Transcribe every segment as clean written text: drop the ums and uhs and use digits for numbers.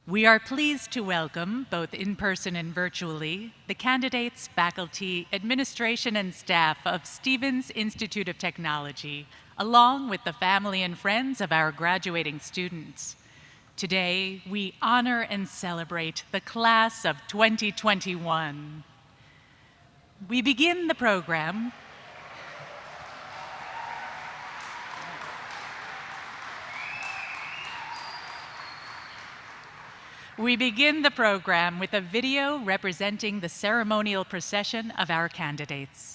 We are pleased to welcome, both in person and virtually, the candidates, faculty, administration, and staff of Stevens Institute of Technology, along with the family and friends of our graduating students. Today, we honor and celebrate the class of 2021. We begin the program with a video representing the ceremonial procession of our candidates.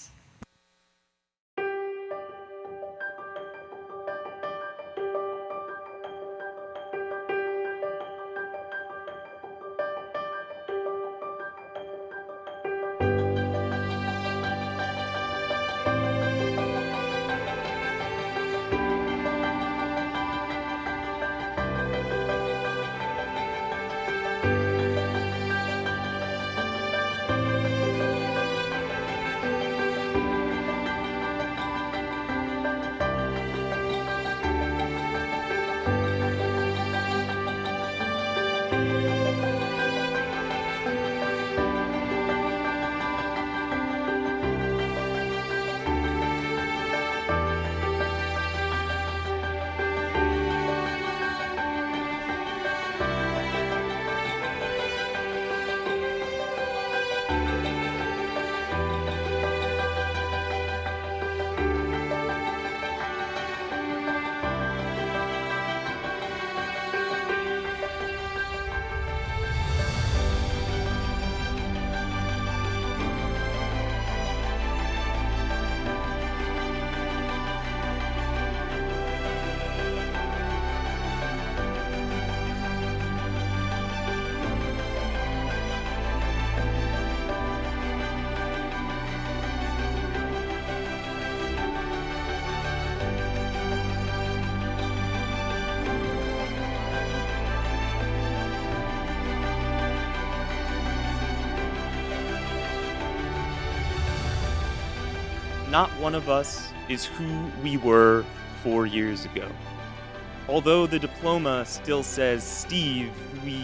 Not one of us is who we were 4 years ago. Although the diploma still says Steve, we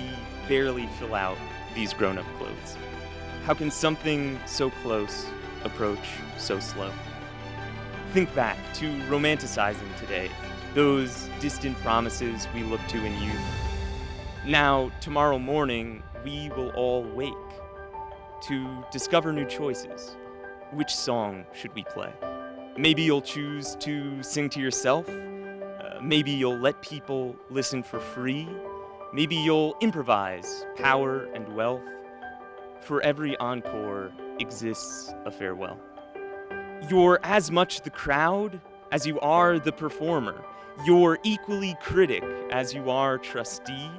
barely fill out these grown-up clothes. How can something so close approach so slow? Think back to romanticizing today, those distant promises we look to in youth. Now, tomorrow morning, we will all wake to discover new choices. Which song should we play? Maybe you'll choose to sing to yourself. Maybe you'll let people listen for free. Maybe you'll improvise power and wealth. For every encore exists a farewell. You're as much the crowd as you are the performer. You're equally critic as you are trustee.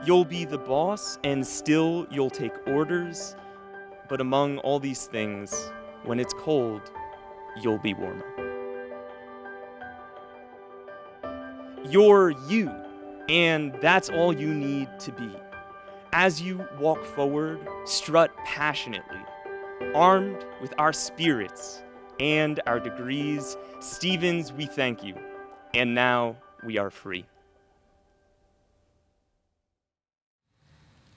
You'll be the boss and still you'll take orders. But among all these things, when it's cold, you'll be warmer. You're you, and that's all you need to be. As you walk forward, strut passionately. Armed with our spirits and our degrees, Stevens, we thank you. And now we are free.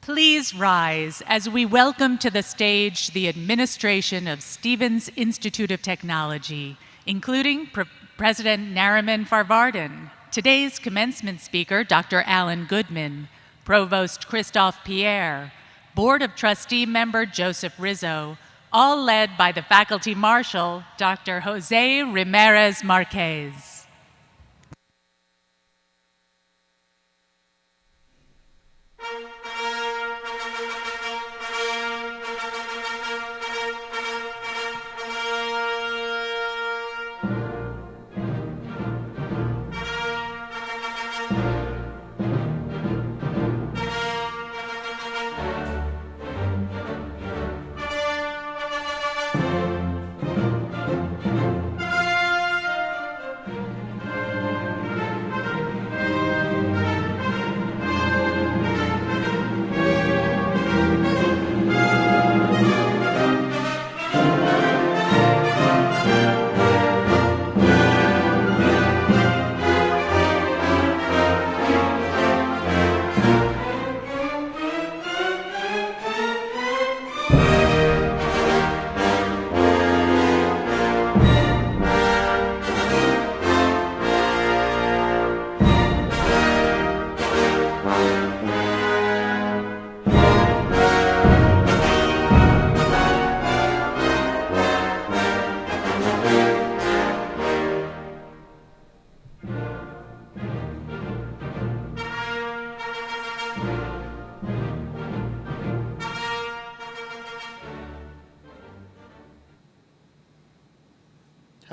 Please rise as we welcome to the stage the administration of Stevens Institute of Technology, including President Nariman Farvardin, today's commencement speaker, Dr. Alan Goodman, Provost Christophe Pierre, Board of Trustee member Joseph Rizzo, all led by the Faculty Marshal, Dr. Jose Ramirez Marquez.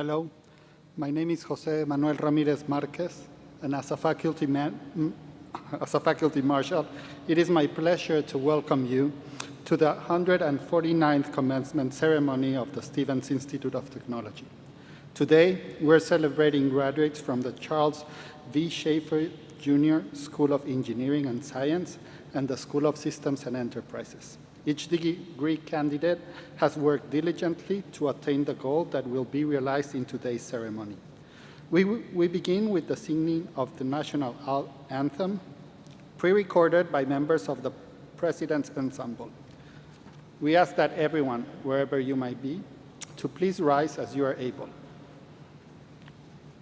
Hello, my name is Jose Manuel Ramirez Marquez, and as a faculty marshal, it is my pleasure to welcome you to the 149th commencement ceremony of the Stevens Institute of Technology. Today, we're celebrating graduates from the Charles V. Schaefer Jr. School of Engineering and Science and the School of Systems and Enterprises. Each degree candidate has worked diligently to attain the goal that will be realized in today's ceremony. We begin with the singing of the national anthem, pre-recorded by members of the President's Ensemble. We ask that everyone, wherever you might be, to please rise as you are able.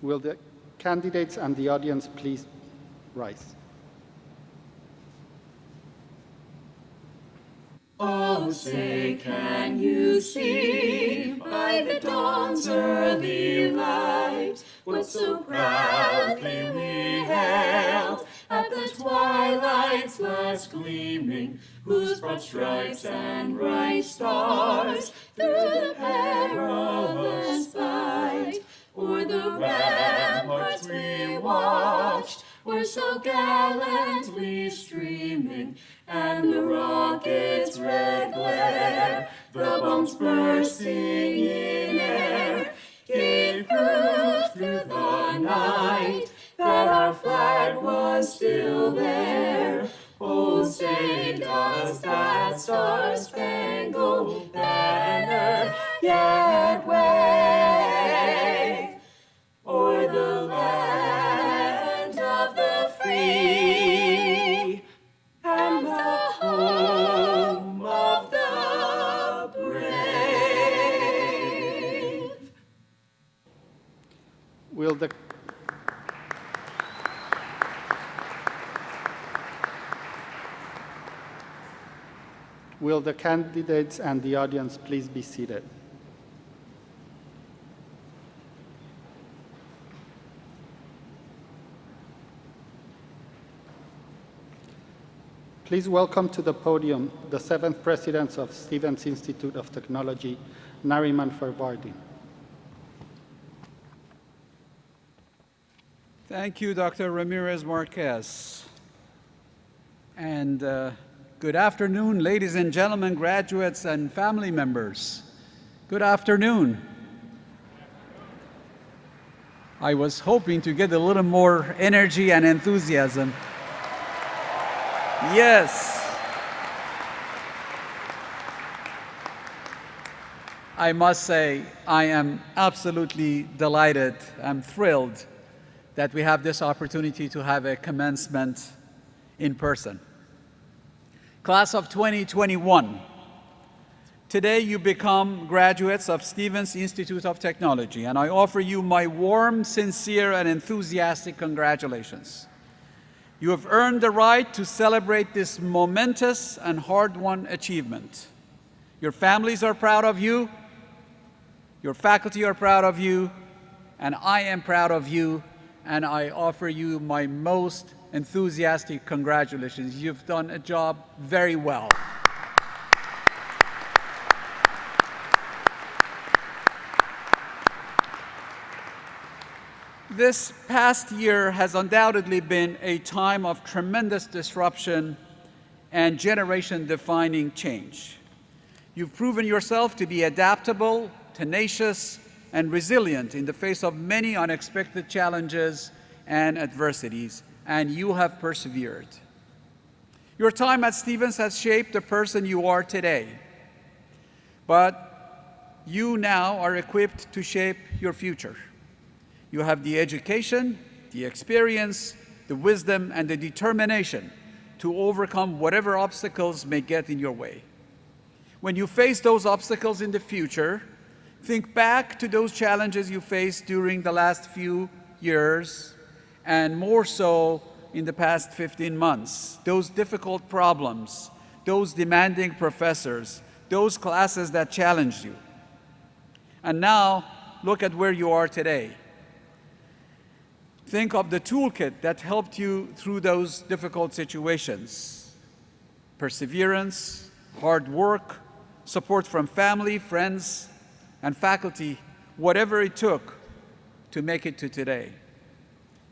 Will the candidates and the audience please rise? Oh, say, can you see by the dawn's early light what so proudly we hailed at the twilight's last gleaming, whose broad stripes and bright stars through the perilous fight o'er the ramparts we watched were so gallantly streaming, and the rocket's red glare, the bombs bursting in air, gave proof through the night that our flag was still there. Oh, say, does that star-spangled banner yet wave o'er the land of the free and the home of the brave? Will the candidates and the audience please be seated? Please welcome to the podium the 7th President of Stevens Institute of Technology, Nariman Farvardin. Thank you, Dr. Ramirez Marquez. And good afternoon, ladies and gentlemen, graduates and family members. Good afternoon. I was hoping to get a little more energy and enthusiasm. Yes. I must say, I am absolutely delighted. I'm thrilled that we have this opportunity to have a commencement in person. Class of 2021, today you become graduates of Stevens Institute of Technology, and I offer you my warm, sincere, and enthusiastic congratulations. You have earned the right to celebrate this momentous and hard-won achievement. Your families are proud of you, your faculty are proud of you, and I am proud of you, and I offer you my most enthusiastic congratulations. You've done a job very well. This past year has undoubtedly been a time of tremendous disruption and generation-defining change. You've proven yourself to be adaptable, tenacious, and resilient in the face of many unexpected challenges and adversities, and you have persevered. Your time at Stevens has shaped the person you are today, but you now are equipped to shape your future. You have the education, the experience, the wisdom, and the determination to overcome whatever obstacles may get in your way. When you face those obstacles in the future, think back to those challenges you faced during the last few years, and more so in the past 15 months. Those difficult problems, those demanding professors, those classes that challenged you. And now, look at where you are today. Think of the toolkit that helped you through those difficult situations. Perseverance, hard work, support from family, friends, and faculty whatever it took to make it to today.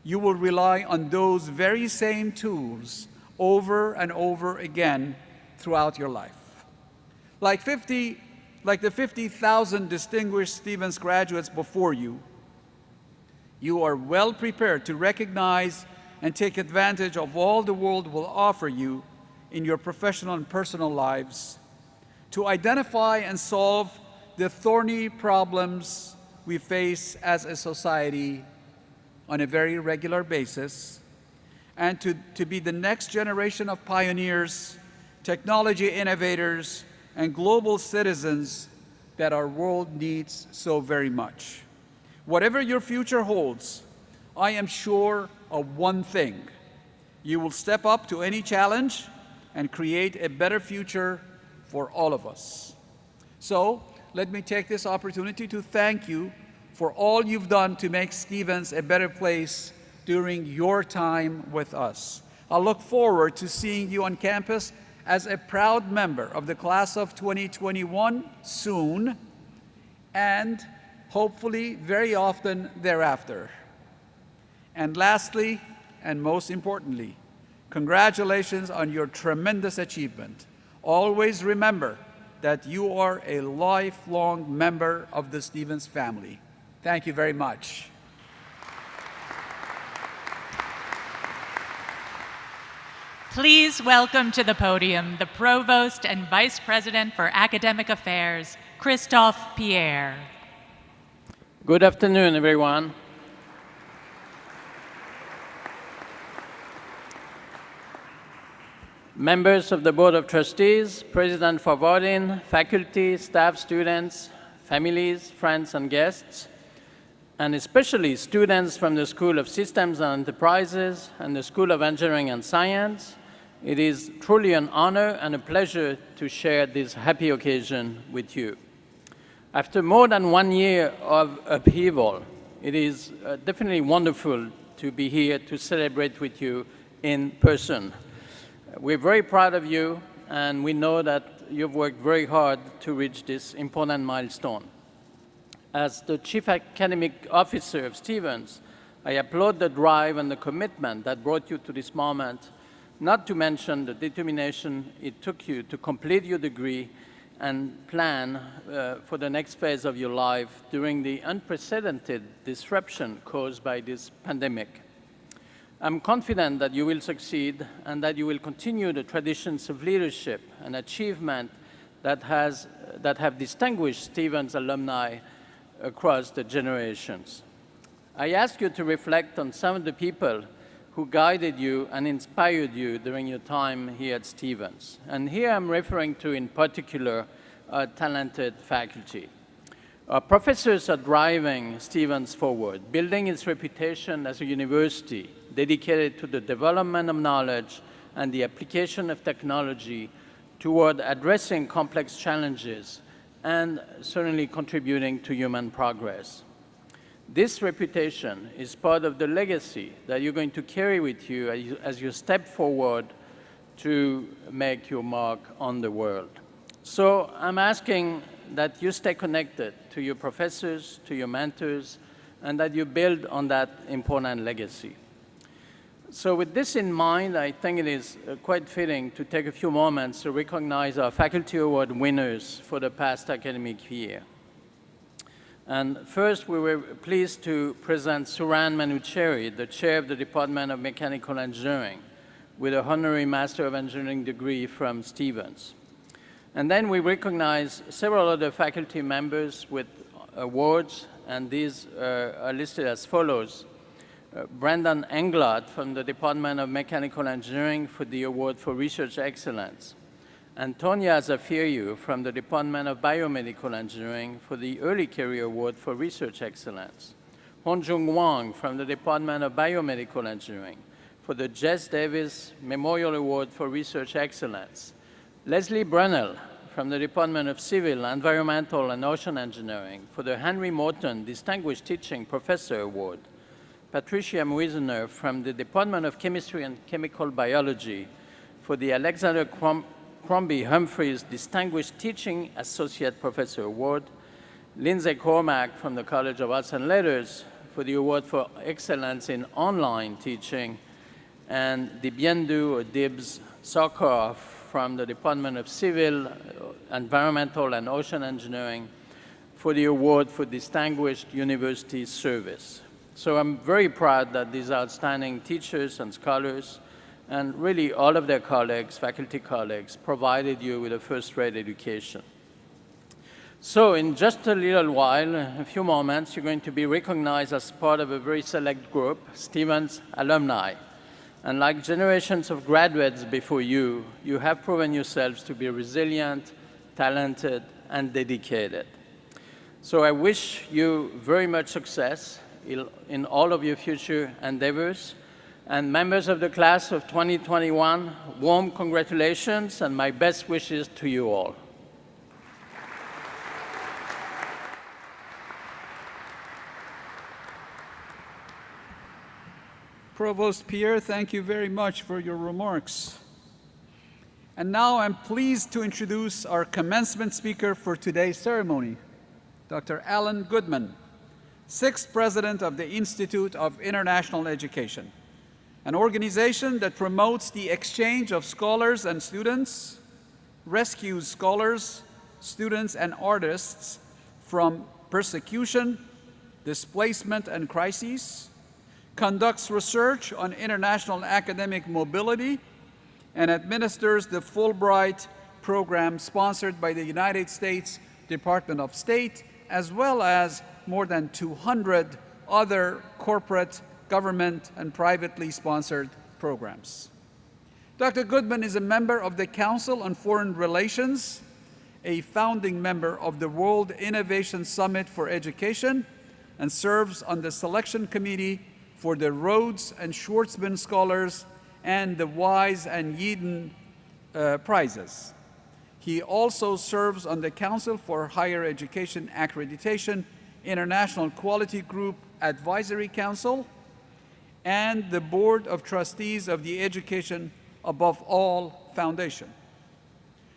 You will rely on those very same tools over and over again throughout your life. Like the 50,000 distinguished Stevens graduates before you, you are well prepared to recognize and take advantage of all the world will offer you in your professional and personal lives, to identify and solve the thorny problems we face as a society on a very regular basis, and to be the next generation of pioneers, technology innovators, and global citizens that our world needs so very much. Whatever your future holds, I am sure of one thing: you will step up to any challenge and create a better future for all of us. So, let me take this opportunity to thank you for all you've done to make Stevens a better place during your time with us. I look forward to seeing you on campus as a proud member of the class of 2021 soon, and hopefully very often thereafter. And lastly, and most importantly, congratulations on your tremendous achievement. Always remember that you are a lifelong member of the Stevens family. Thank you very much. Please welcome to the podium the Provost and Vice President for Academic Affairs, Christophe Pierre. Good afternoon, everyone. Members of the Board of Trustees, President Farvardin, faculty, staff, students, families, friends, and guests, and especially students from the School of Systems and Enterprises and the School of Engineering and Science, it is truly an honor and a pleasure to share this happy occasion with you. After more than 1 year of upheaval, it is definitely wonderful to be here to celebrate with you in person. We're very proud of you, and we know that you've worked very hard to reach this important milestone. As the Chief Academic Officer of Stevens, I applaud the drive and the commitment that brought you to this moment, not to mention the determination it took you to complete your degree and plan for the next phase of your life during the unprecedented disruption caused by this pandemic. I'm confident that you will succeed and that you will continue the traditions of leadership and achievement that have distinguished Stevens alumni across the generations. I ask you to reflect on some of the people who guided you and inspired you during your time here at Stevens. And here I'm referring to, in particular, our talented faculty. Our professors are driving Stevens forward, building its reputation as a university dedicated to the development of knowledge and the application of technology toward addressing complex challenges and certainly contributing to human progress. This reputation is part of the legacy that you're going to carry with you as you step forward to make your mark on the world. So I'm asking that you stay connected to your professors, to your mentors, and that you build on that important legacy. So with this in mind, I think it is quite fitting to take a few moments to recognize our Faculty Award winners for the past academic year. And first, we were pleased to present Suran Manucheri, the chair of the Department of Mechanical Engineering, with an honorary Master of Engineering degree from Stevens. And then we recognize several other faculty members with awards, and these are listed as follows. Brendan Englert from the Department of Mechanical Engineering for the Award for Research Excellence. Antonia Zafiriou from the Department of Biomedical Engineering for the Early Career Award for Research Excellence. Honjung Wang from the Department of Biomedical Engineering for the Jess Davis Memorial Award for Research Excellence. Leslie Brunel from the Department of Civil, Environmental, and Ocean Engineering for the Henry Morton Distinguished Teaching Professor Award. Patricia Muisener from the Department of Chemistry and Chemical Biology for the Alexander Crombie Humphreys Distinguished Teaching Associate Professor Award. Lindsay Cormack from the College of Arts and Letters for the Award for Excellence in Online Teaching, and Dibyendu or Dibs Sokov from the Department of Civil, Environmental, and Ocean Engineering for the Award for Distinguished University Service. So I'm very proud that these outstanding teachers and scholars, and really all of their colleagues, faculty colleagues, provided you with a first-rate education. So in just a little while, a few moments, you're going to be recognized as part of a very select group, Stevens alumni. And like generations of graduates before you, you have proven yourselves to be resilient, talented, and dedicated. So I wish you very much success in all of your future endeavors. And members of the class of 2021, warm congratulations and my best wishes to you all. Provost Pierre, thank you very much for your remarks. And now I'm pleased to introduce our commencement speaker for today's ceremony, Dr. Alan Goodman, 6th President of the Institute of International Education, an organization that promotes the exchange of scholars and students, rescues scholars, students, and artists from persecution, displacement, and crises, conducts research on international academic mobility, and administers the Fulbright program sponsored by the United States Department of State, as well as more than 200 other corporate, government, and privately sponsored programs. Dr. Goodman is a member of the Council on Foreign Relations, a founding member of the World Innovation Summit for Education, and serves on the selection committee for the Rhodes and Schwartzman Scholars and the Wise and Yeadon Prizes. He also serves on the Council for Higher Education Accreditation, International Quality Group Advisory Council, and the Board of Trustees of the Education Above All Foundation.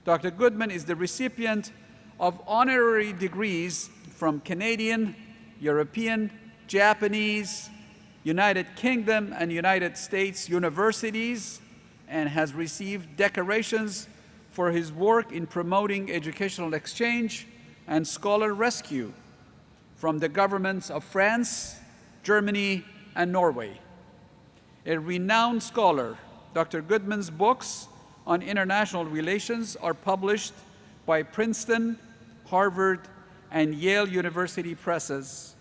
Dr. Goodman is the recipient of honorary degrees from Canadian, European, Japanese, United Kingdom, and United States universities, and has received decorations for his work in promoting educational exchange and scholar rescue from the governments of France, Germany, and Norway. A renowned scholar, Dr. Goodman's books on international relations are published by Princeton, Harvard, and Yale University presses,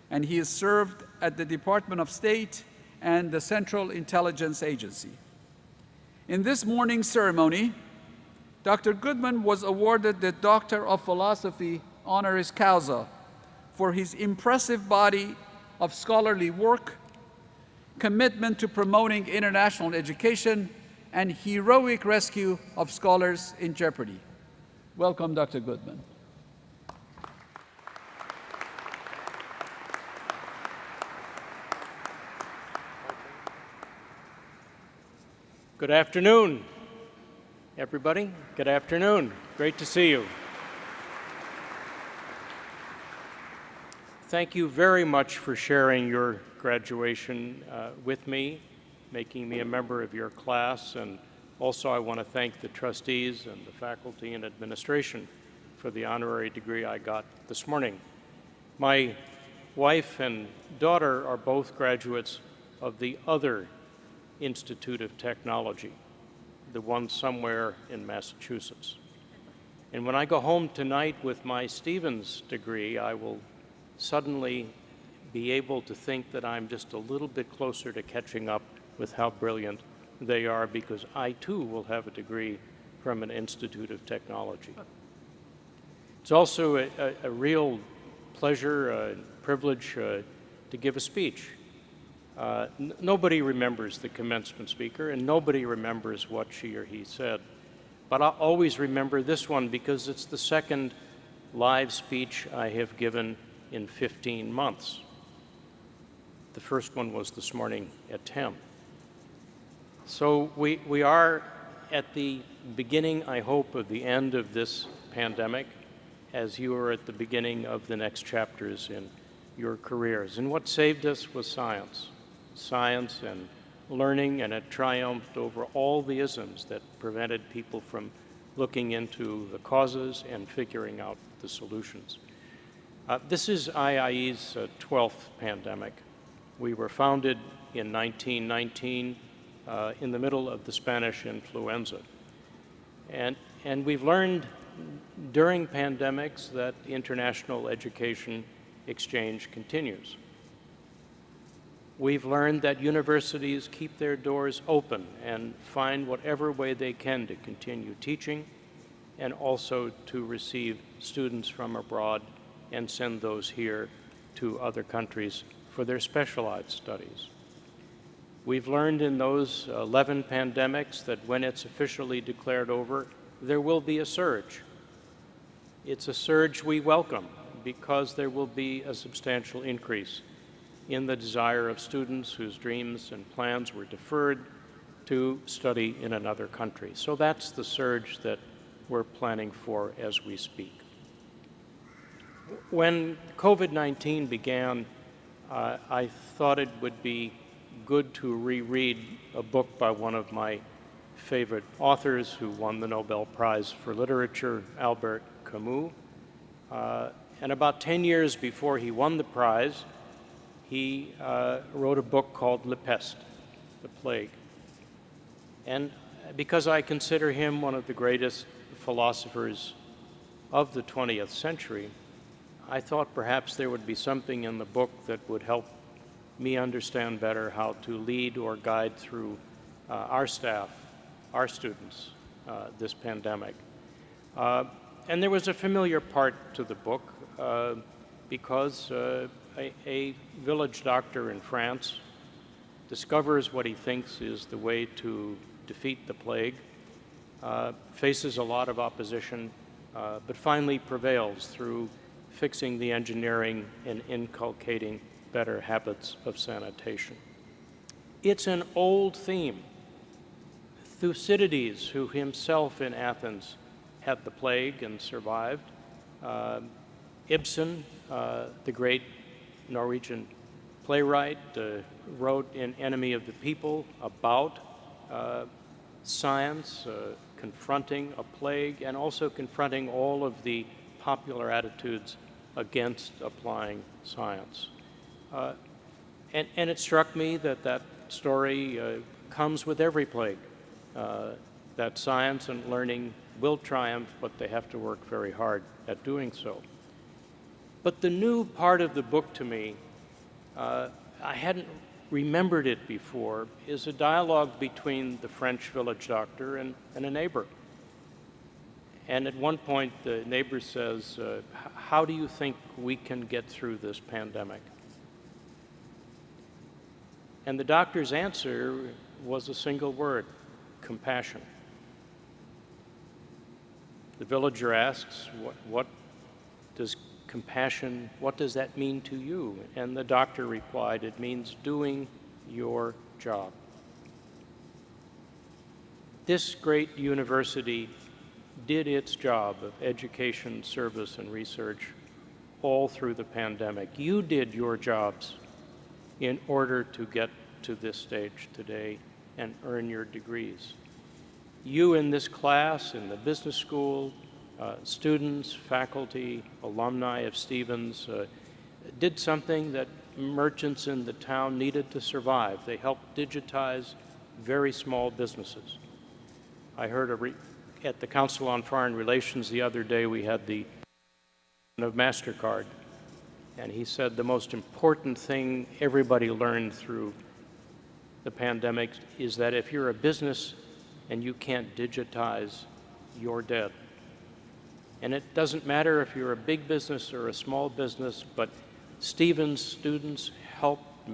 and he has served at the Department of State and the Central Intelligence Agency. In this morning's ceremony, Dr. Goodman was awarded the Doctor of Philosophy honoris causa for his impressive body of scholarly work, commitment to promoting international education, and heroic rescue of scholars in jeopardy. Welcome, Dr. Goodman. Good afternoon, everybody. Good afternoon. Great to see you. Thank you very much for sharing your graduation with me, making me a member of your class, and also I want to thank the trustees and the faculty and administration for the honorary degree I got this morning. My wife and daughter are both graduates of the other Institute of Technology, the one somewhere in Massachusetts. And when I go home tonight with my Stevens degree, I will suddenly be able to think that I'm just a little bit closer to catching up with how brilliant they are, because I too will have a degree from an Institute of Technology. It's also a real pleasure, a privilege to give a speech. Nobody remembers the commencement speaker, and nobody remembers what she or he said. But I'll always remember this one because it's the second live speech I have given in 15 months. The first one was this morning at 10. So we are at the beginning, I hope, of the end of this pandemic, as you are at the beginning of the next chapters in your careers. And what saved us was science. Science and learning, and it triumphed over all the isms that prevented people from looking into the causes and figuring out the solutions. This is IIE's 12th pandemic. We were founded in 1919 in the middle of the Spanish influenza. And we've learned during pandemics that international education exchange continues. We've learned that universities keep their doors open and find whatever way they can to continue teaching and also to receive students from abroad and send those here to other countries for their specialized studies. We've learned in those 11 pandemics that when it's officially declared over, there will be a surge. It's a surge we welcome because there will be a substantial increase in the desire of students whose dreams and plans were deferred to study in another country. So that's the surge that we're planning for as we speak. When COVID-19 began, I thought it would be good to reread a book by one of my favorite authors who won the Nobel Prize for Literature, Albert Camus. And about 10 years before he won the prize, he wrote a book called Le Peste, The Plague. And because I consider him one of the greatest philosophers of the 20th century, I thought perhaps there would be something in the book that would help me understand better how to lead or guide through our staff, our students, this pandemic. And there was a familiar part to the book because a village doctor in France discovers what he thinks is the way to defeat the plague, faces a lot of opposition, but finally prevails through fixing the engineering and inculcating better habits of sanitation. It's an old theme. Thucydides, who himself in Athens had the plague and survived, Ibsen, the great Norwegian playwright, wrote in Enemy of the People about science confronting a plague and also confronting all of the popular attitudes against applying science. And it struck me that that story comes with every plague, that science and learning will triumph, but they have to work very hard at doing so. But the new part of the book to me, I hadn't remembered it before, is a dialogue between the French village doctor and a neighbor. And at one point, the neighbor says, how do you think we can get through this pandemic? And the doctor's answer was a single word: compassion. The villager asks, what does compassion, what does that mean to you? And the doctor replied, it means doing your job. This great university did its job of education, service, and research all through the pandemic. You did your jobs in order to get to this stage today and earn your degrees. You in this class, in the business school, students, faculty, alumni of Stevens, did something that merchants in the town needed to survive. They helped digitize very small businesses. I heard at the Council on Foreign Relations the other day, we had the of MasterCard, and he said the most important thing everybody learned through the pandemic is that if you're a business and you can't digitize, you're dead. And it doesn't matter if you're a big business or a small business, but Stevens students helped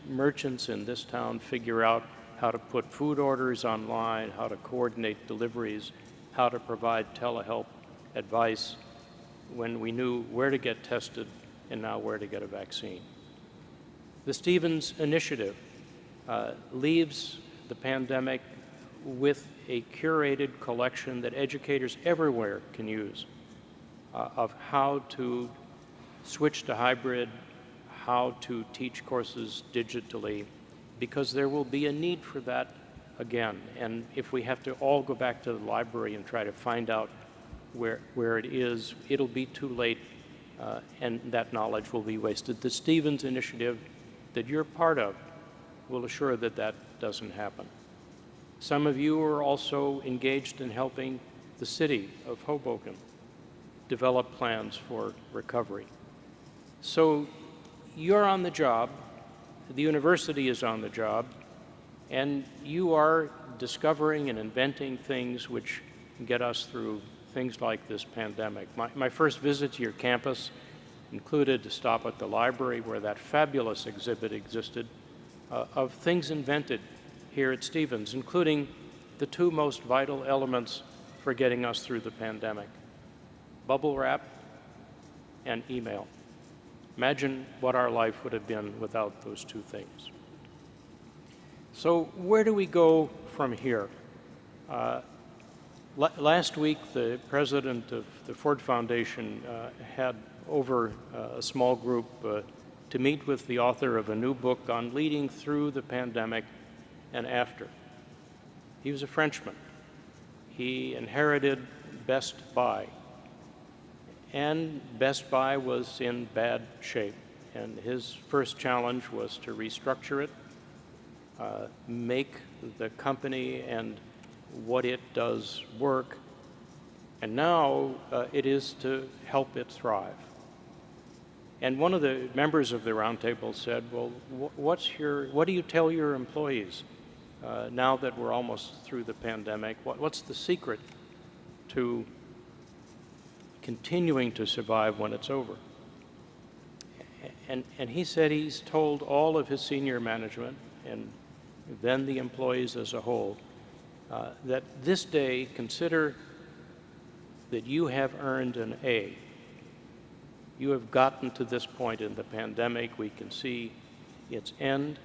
merchants in this town figure out how to put food orders online, how to coordinate deliveries, how to provide telehealth advice when we knew where to get tested and now where to get a vaccine. The Stevens Initiative leaves the pandemic with a curated collection that educators everywhere can use of how to switch to hybrid, how to teach courses digitally, because there will be a need for that again. And if we have to all go back to the library and try to find out where it is, it'll be too late, and that knowledge will be wasted. The Stevens Initiative that you're part of will assure that that doesn't happen. Some of you are also engaged in helping the city of Hoboken develop plans for recovery. So you're on the job, the university is on the job, and you are discovering and inventing things which get us through things like this pandemic. My first visit to your campus included to stop at the library where that fabulous exhibit existed of things invented here at Stevens, including the two most vital elements for getting us through the pandemic: bubble wrap and email. Imagine what our life would have been without those two things. So where do we go from here? Last week, the president of the Ford Foundation had over a small group to meet with the author of a new book on leading through the pandemic and after. He was a Frenchman. He inherited Best Buy, and Best Buy was in bad shape, and his first challenge was to restructure it, make the company and what it does work, and now it is to help it thrive. And one of the members of the roundtable said, well, what do you tell your employees now that we're almost through the pandemic? What's the secret to continuing to survive when it's over? And he said he's told all of his senior management and then the employees as a whole that this day, consider that you have earned an A. You have gotten to this point in the pandemic. We can see its end.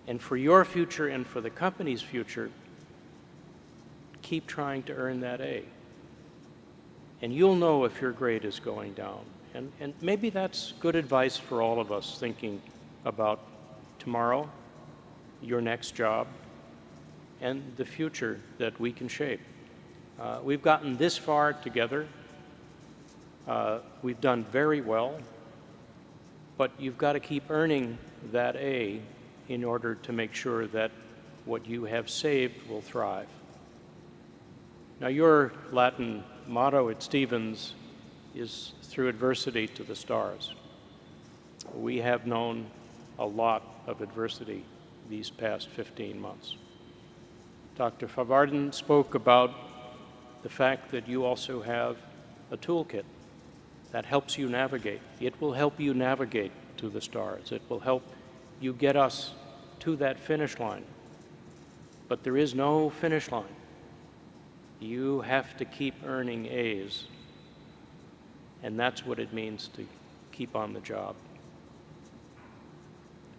And for your future and for the company's future, keep trying to earn that A. And you'll know if your grade is going down. And maybe that's good advice for all of us thinking about tomorrow, your next job, and the future that we can shape. We've gotten this far together. We've done very well, but you've got to keep earning that A in order to make sure that what you have saved will thrive. Now, your Latin motto at Stevens is through adversity to the stars. We have known a lot of adversity these past 15 months. Dr. Farvarden spoke about the fact that you also have a toolkit that helps you navigate. It will help you navigate to the stars. It will help you get us to that finish line. But there is no finish line. You have to keep earning A's. And that's what it means to keep on the job.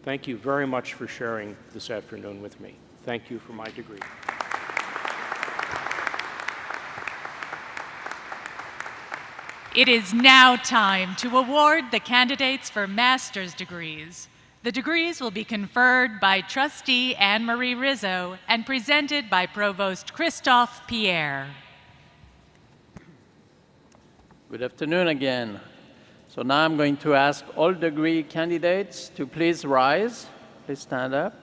Thank you very much for sharing this afternoon with me. Thank you for my degree. It is now time to award the candidates for master's degrees. The degrees will be conferred by Trustee Anne-Marie Rizzo and presented by Provost Christophe Pierre. Good afternoon again. So now I'm going to ask all degree candidates to please rise. Please stand up.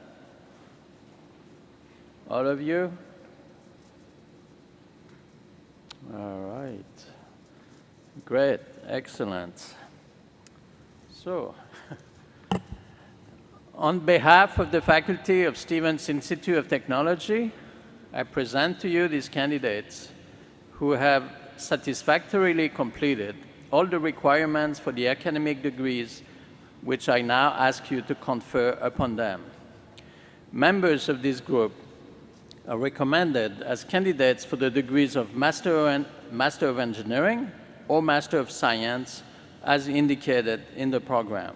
All of you. All right. Great. Excellent. So, on behalf of the faculty of Stevens Institute of Technology, I present to you these candidates who have satisfactorily completed all the requirements for the academic degrees, which I now ask you to confer upon them. Members of this group are recommended as candidates for the degrees of Master of Engineering or Master of Science, as indicated in the program.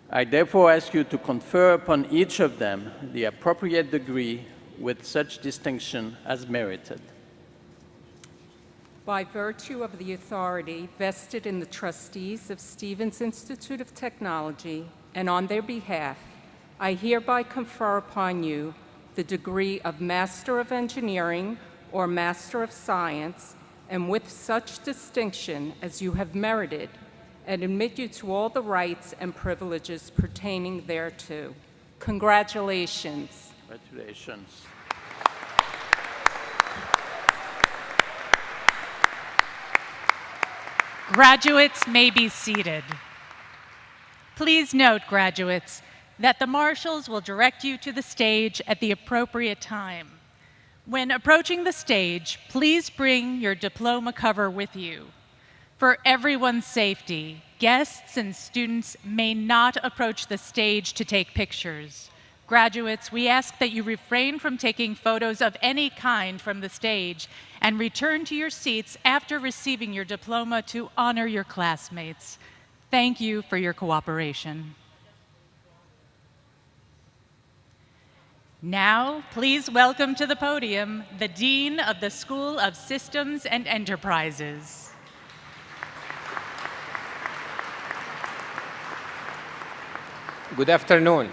I therefore ask you to confer upon each of them the appropriate degree with such distinction as merited. By virtue of the authority vested in the trustees of Stevens Institute of Technology, and on their behalf, I hereby confer upon you the degree of Master of Engineering or Master of Science, and with such distinction as you have merited, and admit you to all the rights and privileges pertaining thereto. Congratulations. Congratulations. Graduates may be seated. Please note, graduates, that the marshals will direct you to the stage at the appropriate time. When approaching the stage, please bring your diploma cover with you. For everyone's safety, guests and students may not approach the stage to take pictures. Graduates, we ask that you refrain from taking photos of any kind from the stage and return to your seats after receiving your diploma to honor your classmates. Thank you for your cooperation. Now, please welcome to the podium the Dean of the School of Systems and Enterprises. Good afternoon.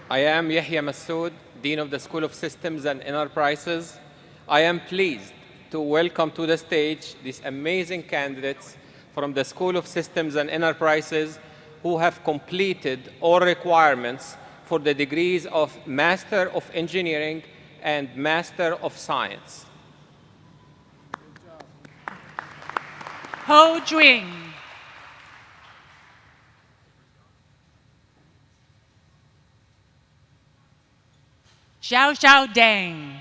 I am Yahya Massoud, Dean of the School of Systems and Enterprises. I am pleased to welcome to the stage these amazing candidates from the School of Systems and Enterprises who have completed all requirements for the degrees of Master of Engineering and Master of Science. Ho Juing. Xiao Xiao Deng.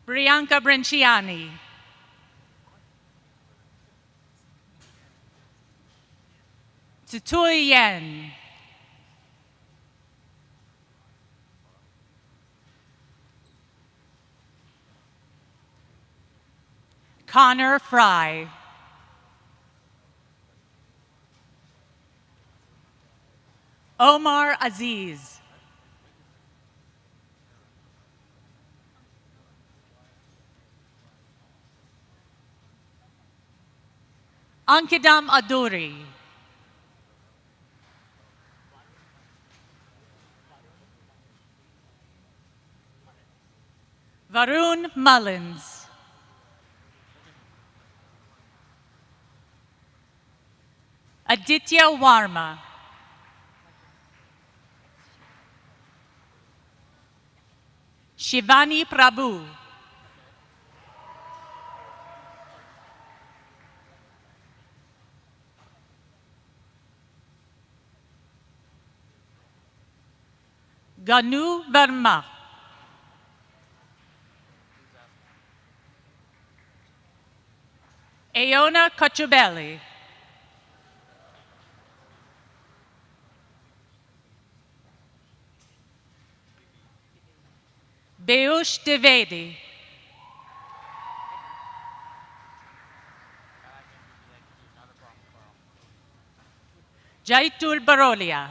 Brianca Brinciani. Tutui Yen. Connor Fry. Omar Aziz. Ankidam Aduri. Varun Mullins. Aditya Warma. Shivani Prabhu. Ganu Verma. Aona Kachubeli. Beush Devedi. Jaitul Barolia.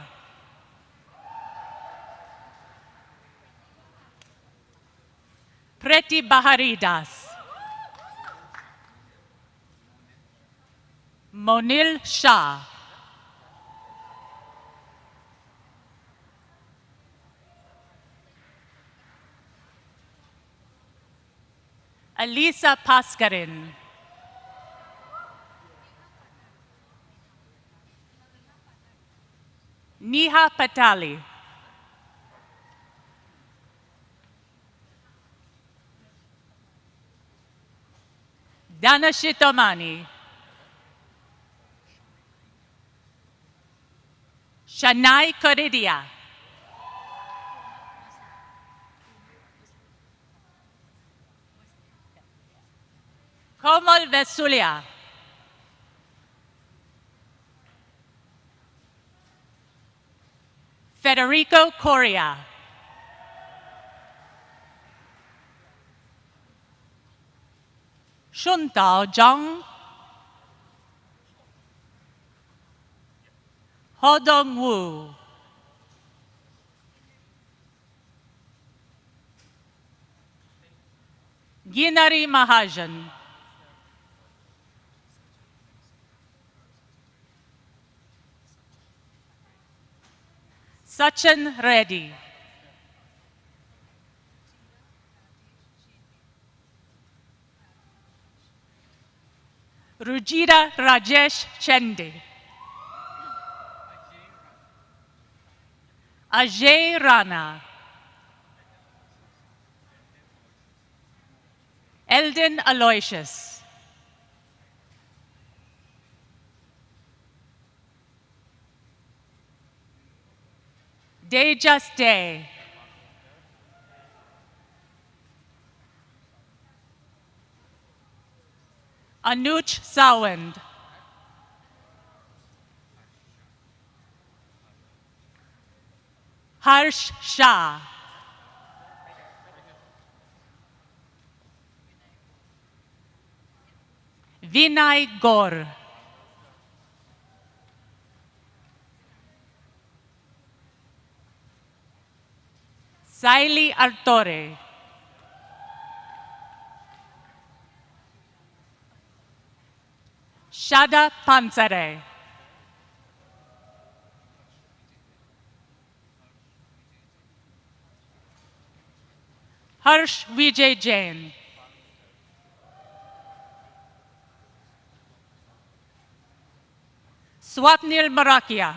Preti Baharidas. Monil Shah. Alisa Paskarin. Niha Patali. Dana Shitomani. Shanai Koridia. Komal Vesulia. Federico Coria. Shuntao Zhang. Hodong Wu. Ginari Mahajan. Sachin Reddy. Rujita Rajesh Chende. Ajay Rana. Elton Aloysius. Day Just Day. Anuj Sawand. Harsh Shah. Vinay Gaur. Saili Artore. Shada Pansare. Harsh Vijay Jain. Swapnil Marakia.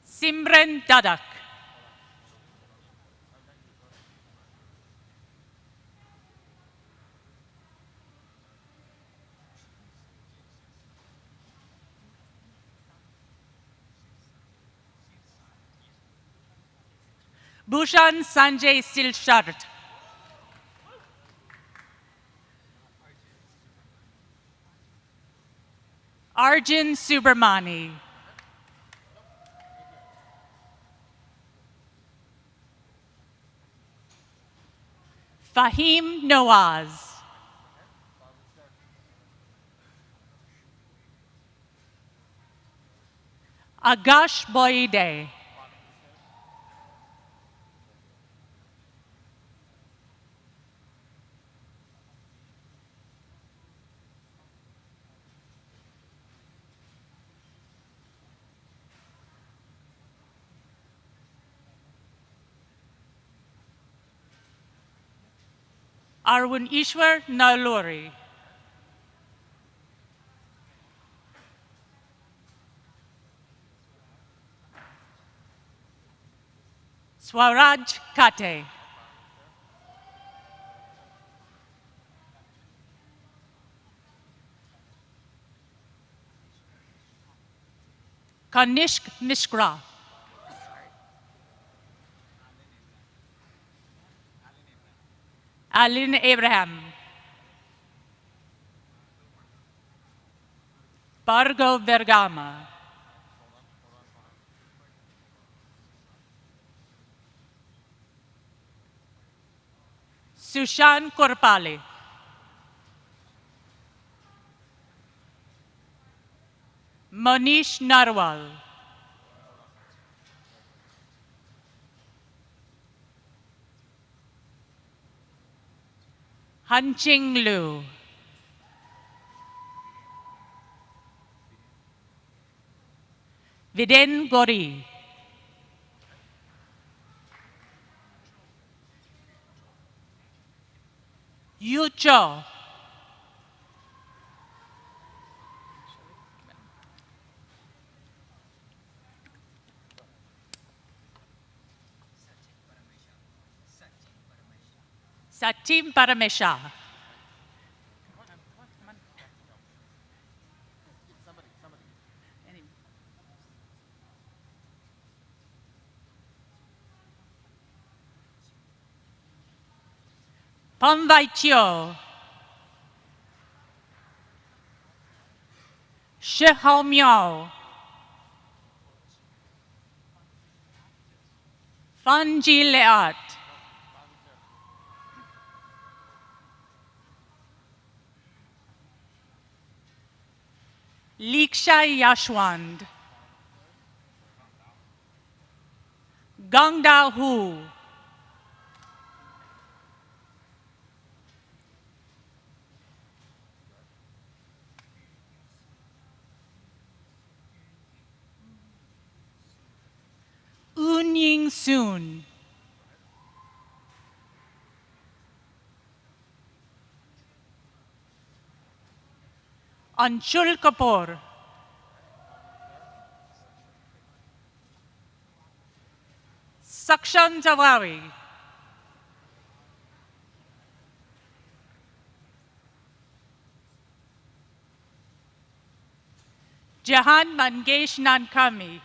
Simran Dadak. Bhushan Sanjay Silshart. Arjun Subramani. Fahim Nawaz. Agash Boide. Arun Ishwar Naluri. Swaraj Kate. Kanishk Mishra. Alin Abraham. Pargo Vergama. Sushan Korpali. Monish Narwal. Hanching Lu. Viden Gori. Yu Cho. Satim Paramesha. Pamvaichio. Shihao Miao. Fanji Leat. Liksha Yashwand. Gangda Hu. Unying Soon. Anshul Kapoor. Saksham Tiwari. Jahan Mangesh Nankami.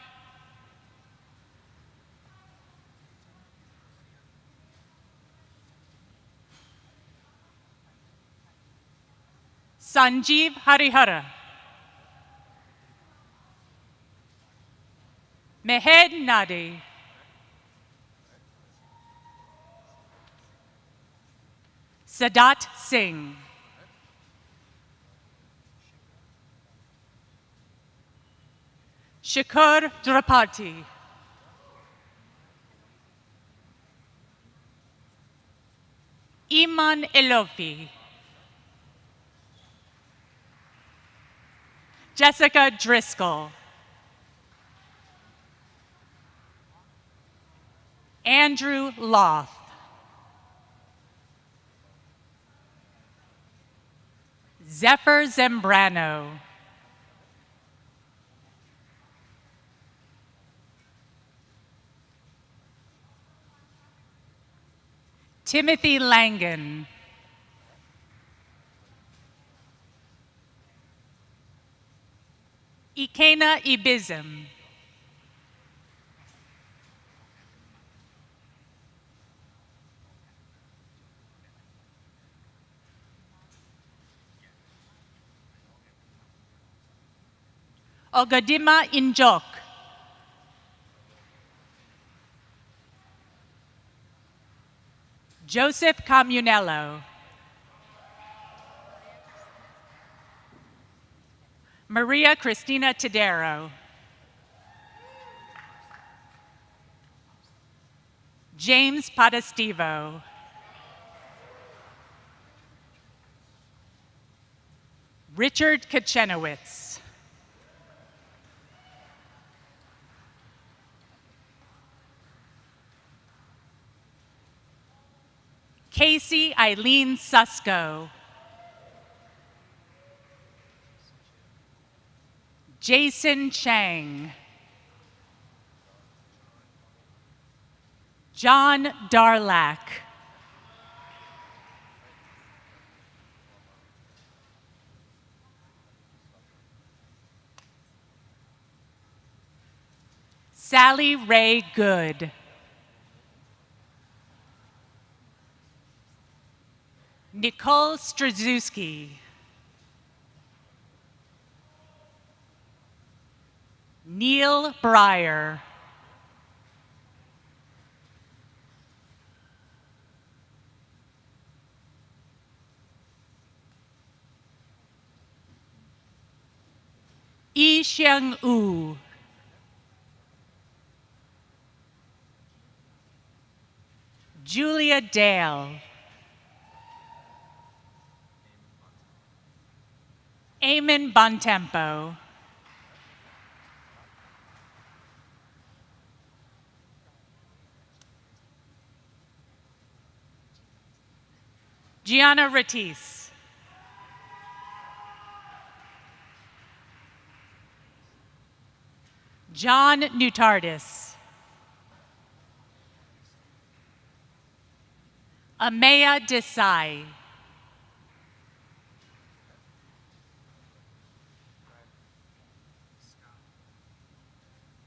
Sanjeev Harihara. Mehed Nadi. Sadat Singh. Shikhar Drapati. Iman Elofi. Jessica Driscoll. Andrew Loth. Zephyr Zambrano. Timothy Langan. Ikena Ibizim. Ogadima Injok. Joseph Comunello. Maria Cristina Tadero. James Podestivo. Richard Kachenowitz. Casey Eileen Susko. Jason Chang. John Darlack. Sally Ray Good. Nicole Straszewski. Neil Breyer. Yi Xiang Wu. Julia Dale. Eamon Bontempo. Gianna Ratis. John Nutardis. Amaya Desai.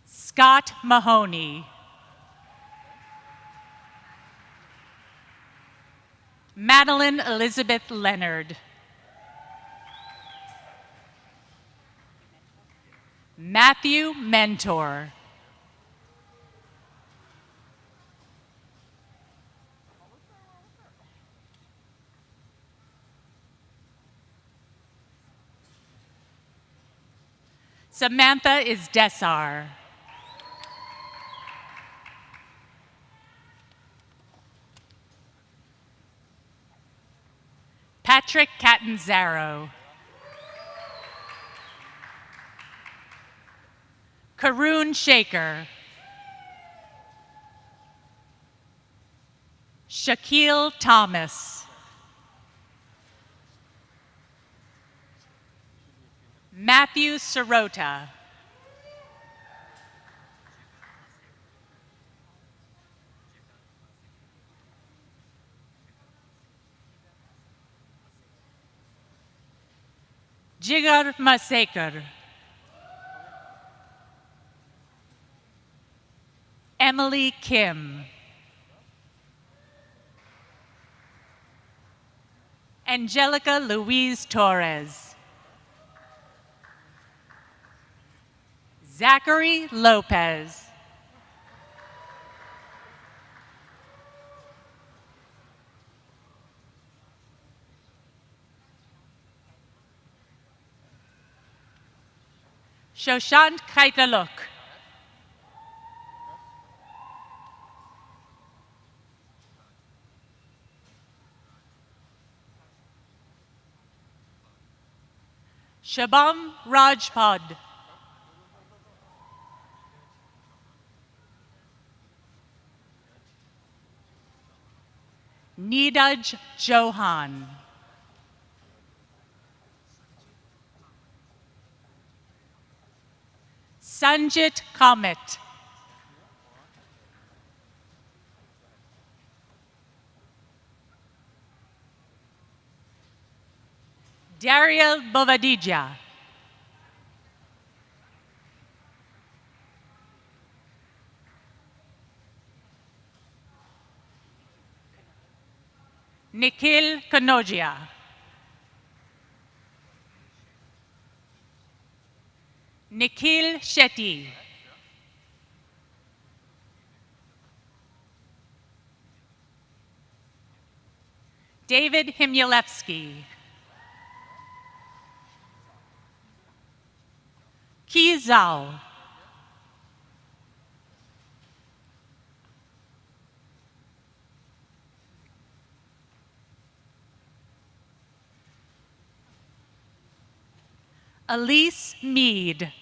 Scott Mahoney. Madeline Elizabeth Leonard. Matthew Mentor. Samantha is Dessar. Patrick Catanzaro. Karun Shaker. Shaquille Thomas. Matthew Sirota. Jigar Masekar. Emily Kim. Angelica Louise Torres. Zachary Lopez. Shoshant Kaitaluk. Shabam Rajpad. Needaj Johan. Sanjit Kamat. Dariel Bovadija. Nikhil Kanogia. Nikhil Shetty. David Himyalevsky. Qi Zhao. Elise Mead.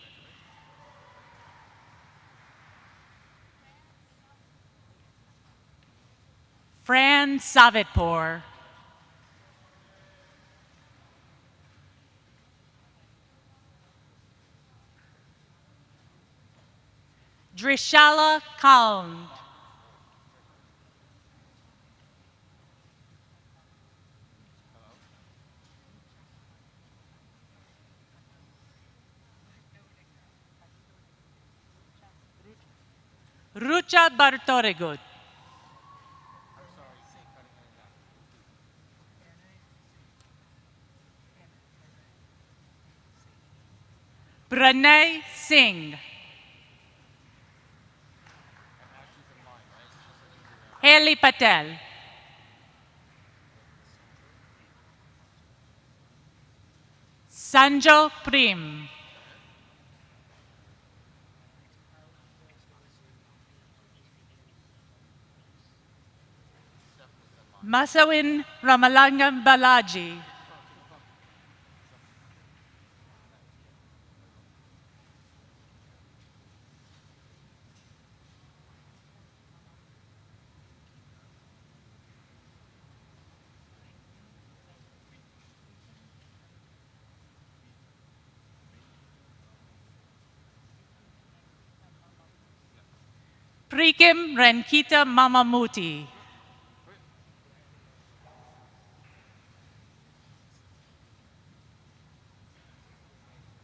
Fran Savitpour. Drishala Kalm. Rucha Bartoregut. Pranay Singh. Haley Patel. Sanjo Prim. Masawin Ramalangam Balaji. Prikim Renkita Mamamuti.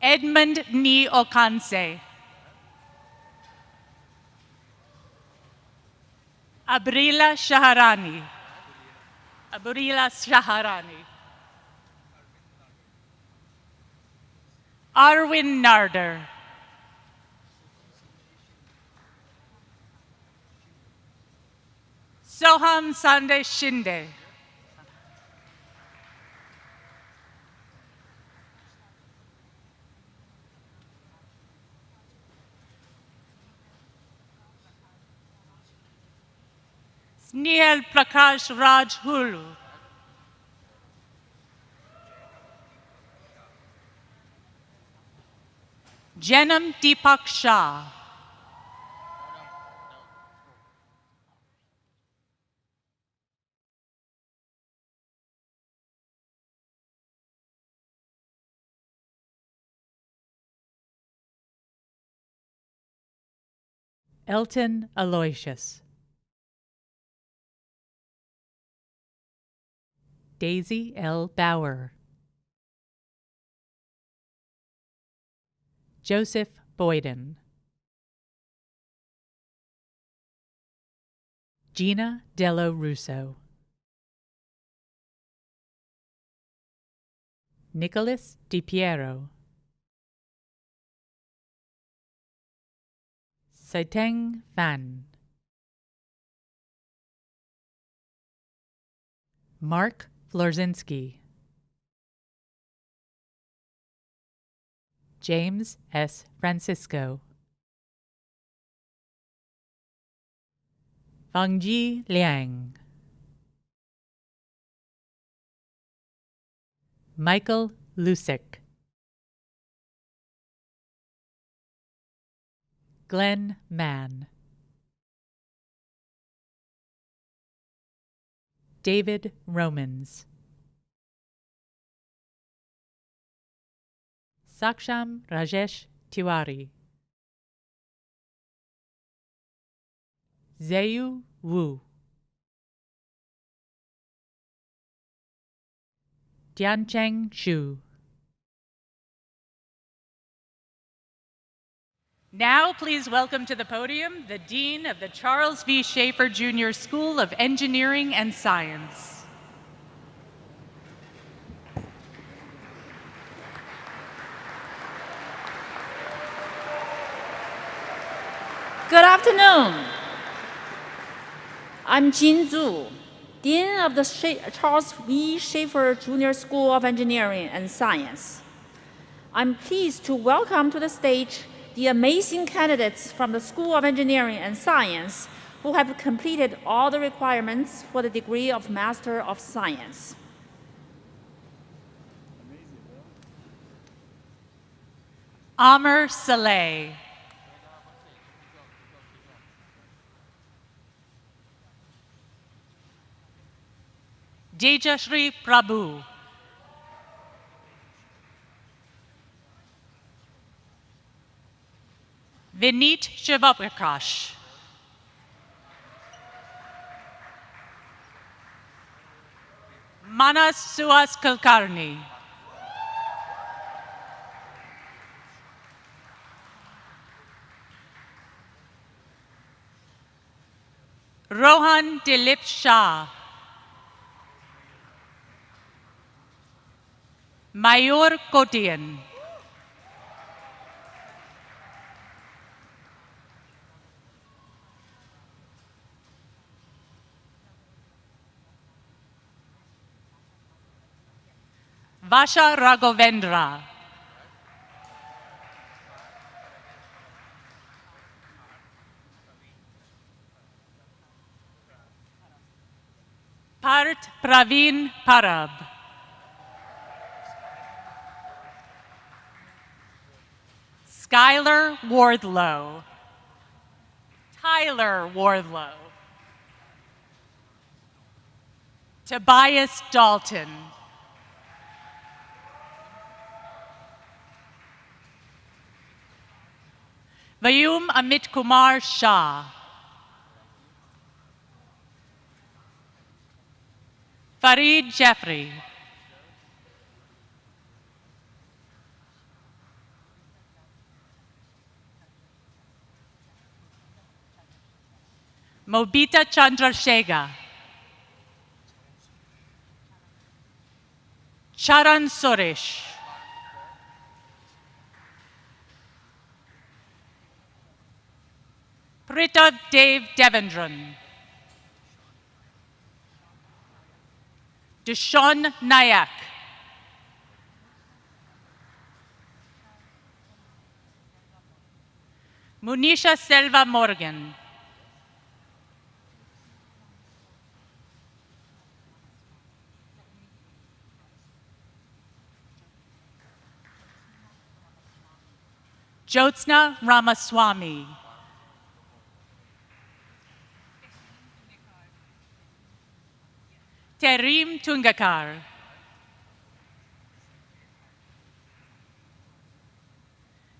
Edmund Ni Okanse. Abrila Shaharani. Abrila Shaharani. Arwin Narder. Soham Sande Shinde. Snehal Prakash Raj Hulu. Janam Deepak Shah. Elton Aloysius. Daisy L. Bauer. Joseph Boyden. Gina Dello Russo. Nicholas DiPiero. Saiteng Fan. Mark Florzinski. James S. Francisco. Fangji Liang. Michael Lusick. Glenn Mann. David Romens. Saksham Rajesh Tiwari. Zayu Wu. Tiancheng Xu. Now, please welcome to the podium the Dean of the Charles V. Schaefer Jr. School of Engineering and Science. Good afternoon. I'm Jin Zhu, Dean of the Charles V. Schaefer Jr. School of Engineering and Science. I'm pleased to welcome to the stage the amazing candidates from the School of Engineering and Science who have completed all the requirements for the degree of Master of Science. Amr Saleh. Tejashri Prabhu. Vineet Shivaprakash. Manas Suhas Kulkarni. Rohan Dilip Shah. Mayur Kotian. Vasha Raghavendra. Parth Praveen Parab. Skylar Wardlow. Tyler Wardlow. Tobias Dalton. Vayum Amit Kumar Shah. Farid Jeffrey. Mobita Chandrasekhar. Charan Suresh. Pritav Dev Devendran. Dushan Nayak. Munisha Selva Morgan. Jyotsna Ramaswamy. Terim Tungakar.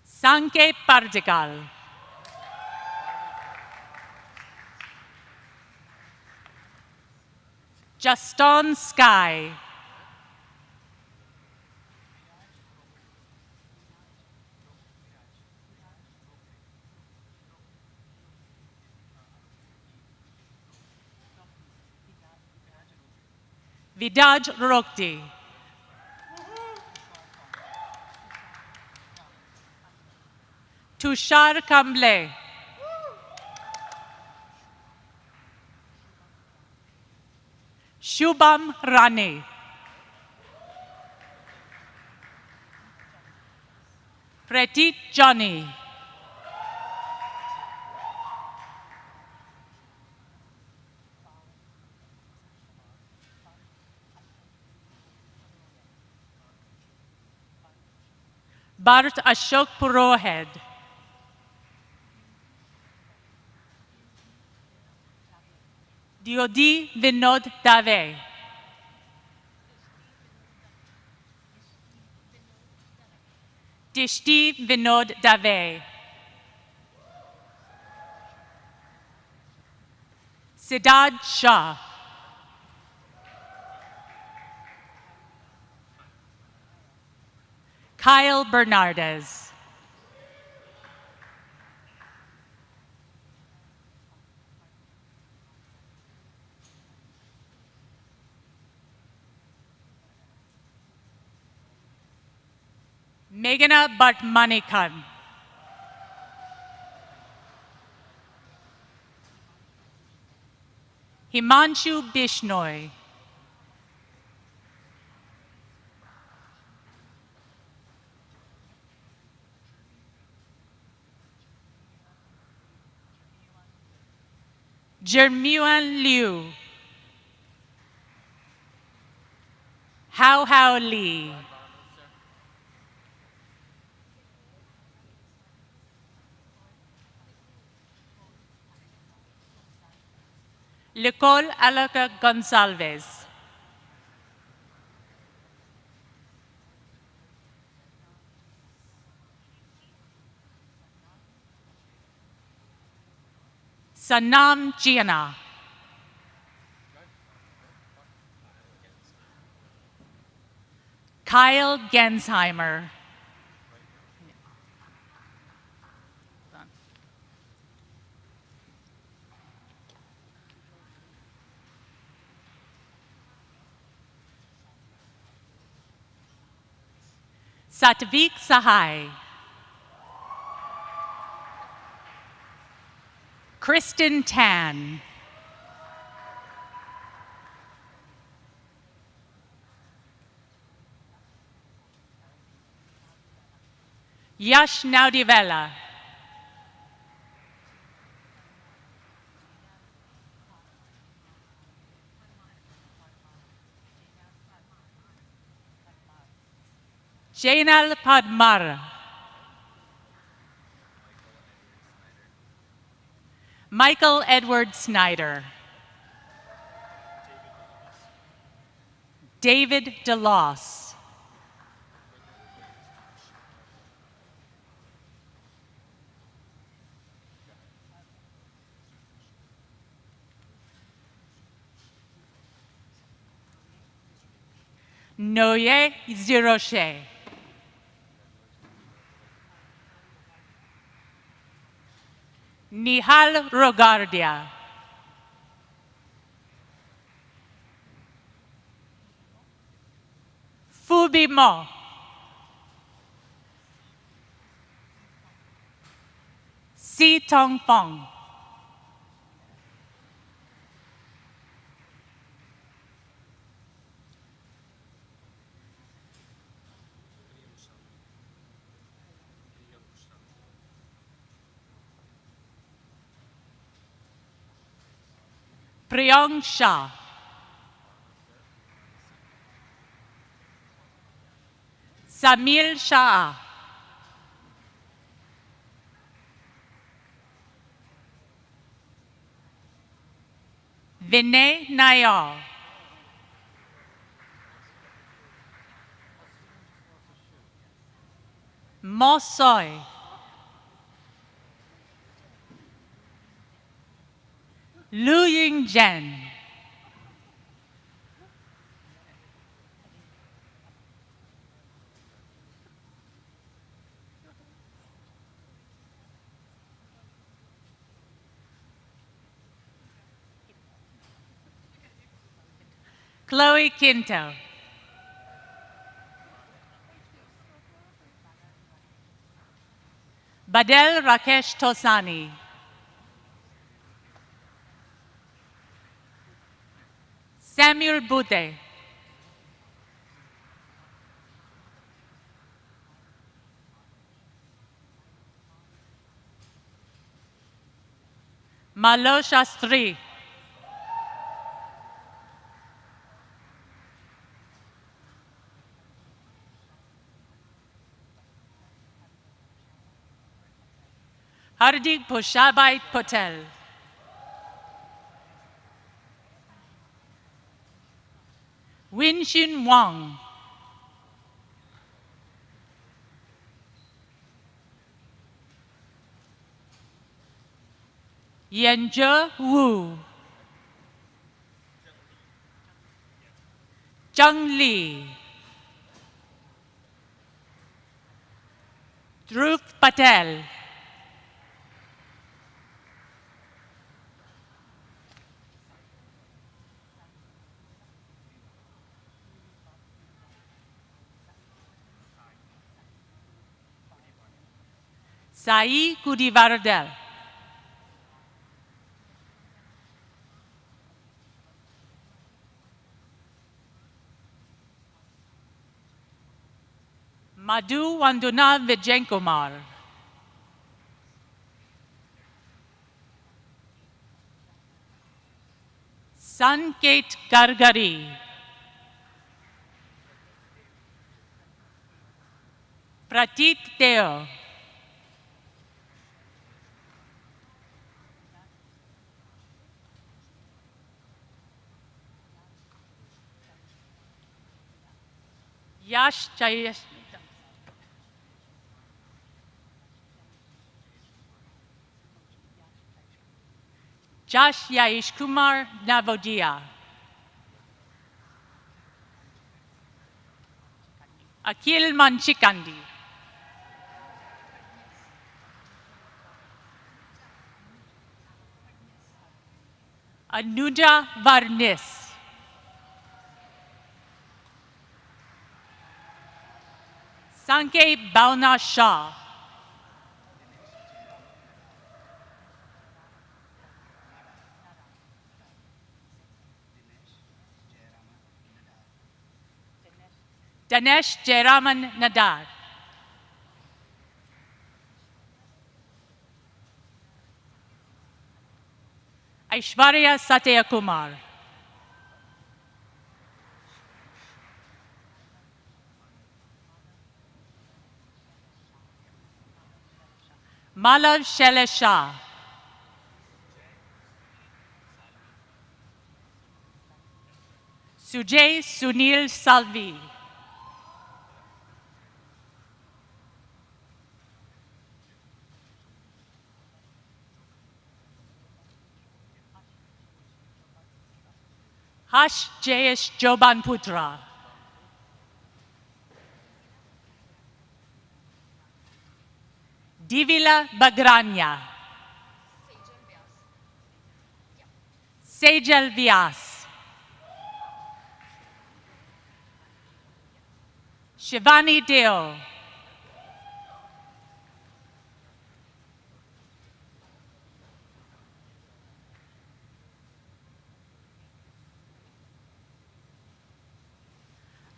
Sanke Pardikal. Juston Sky. Vidaj Rokti. Tushar Kamble. Shubham Rani. Pretit Johnny. Bharat Ashok Purohit. Diodi Vinod Dave. Dishti Vinod Dave. Siddharth Shah. Kyle Bernardez. Meghana Bhattmanikam. Himanshu Bishnoi. Jermuan Liu. Hao Hao Lee. Nicole Alaca Gonçalves. Sanam Gina. Kyle Gensheimer. Satvik Sahai. Kristen Tan. Yash Naudivella. Jainal Padmar. Michael Edward Snyder. David DeLoss. Noye Ziroche. Nihal Rogardia. Fubi Mo. Si Tong Fong. Priyong Shah. Samil Shah. Vinay Nayar. Mo Soy. Lu Ying Jen. Chloe Quinto. Badel Rakesh Tosani. Samuel Bute. Malo Shastri. Hardik Pushabai Patel. Winshin Wang. Yanzhe Wu. Zheng Li. Dhruv Patel. Sai Kudivardel. Madhu Vanduna Vijayankumar. Sanket Gargari. Pratit Deo. Yash Jayesh. Josh Yaish Kumar Navodia. Akil Manchikandi. Anuja Varnis. Sankey Bauna Shah. Dinesh Jayaraman Nadar. Aishwarya Satyakumar. Malav Shelesha. Sujay Sunil Salvi. Hash Jayesh Joban Putra. Divila Bagranya. Sejal Vyas. Shivani Deo.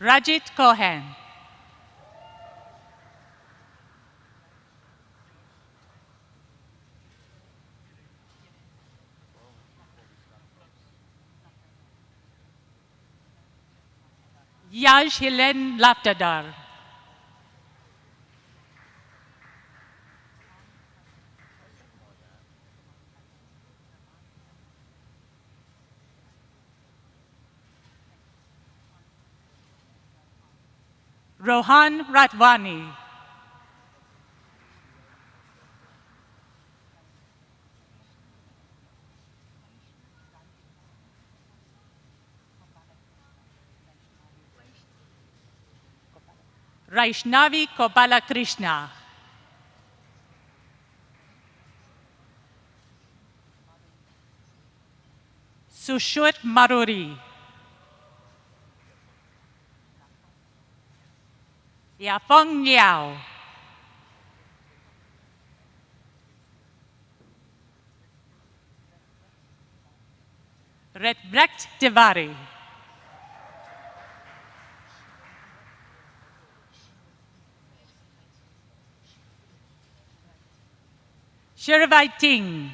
Rajit Cohen. Yaj Helen Laftadar. Rohan Ratwani. Vaishnavi Kopala Krishna. Sushut Maruri. Yafeng Liao. Redbrecht Tiwari. Shirvai Ting.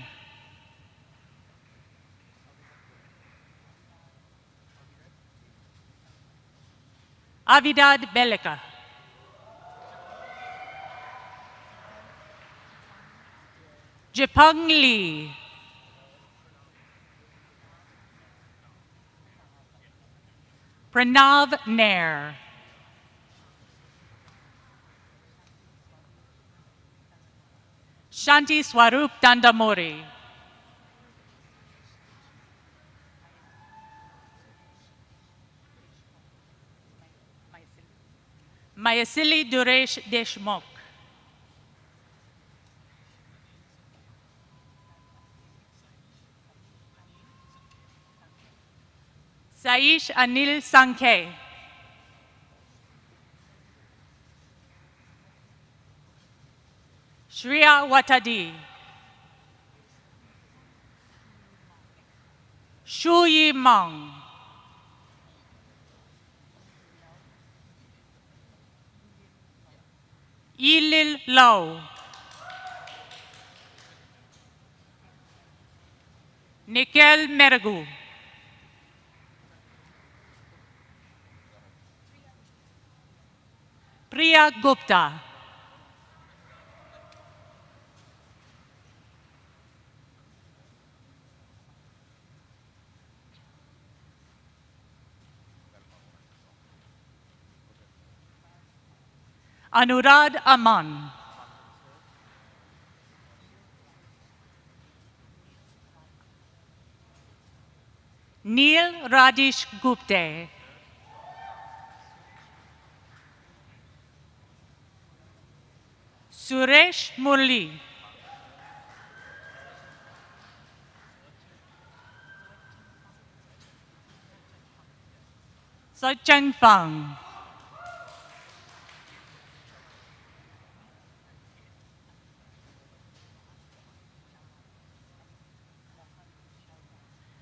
Avidad Beleka. Jipeng Lee. Pranav Nair. Shanti Swarup Dandamuri. Mayasili Duresh Deshmukh. Saish Anil Sankhe. Shriya Watadi. Shu Yi Meng. Yilil Lau. Nikhil Mergu. Priya Gupta. Anurad Aman. Neil Rajesh Gupte. Suresh Murli. Socheng Fang.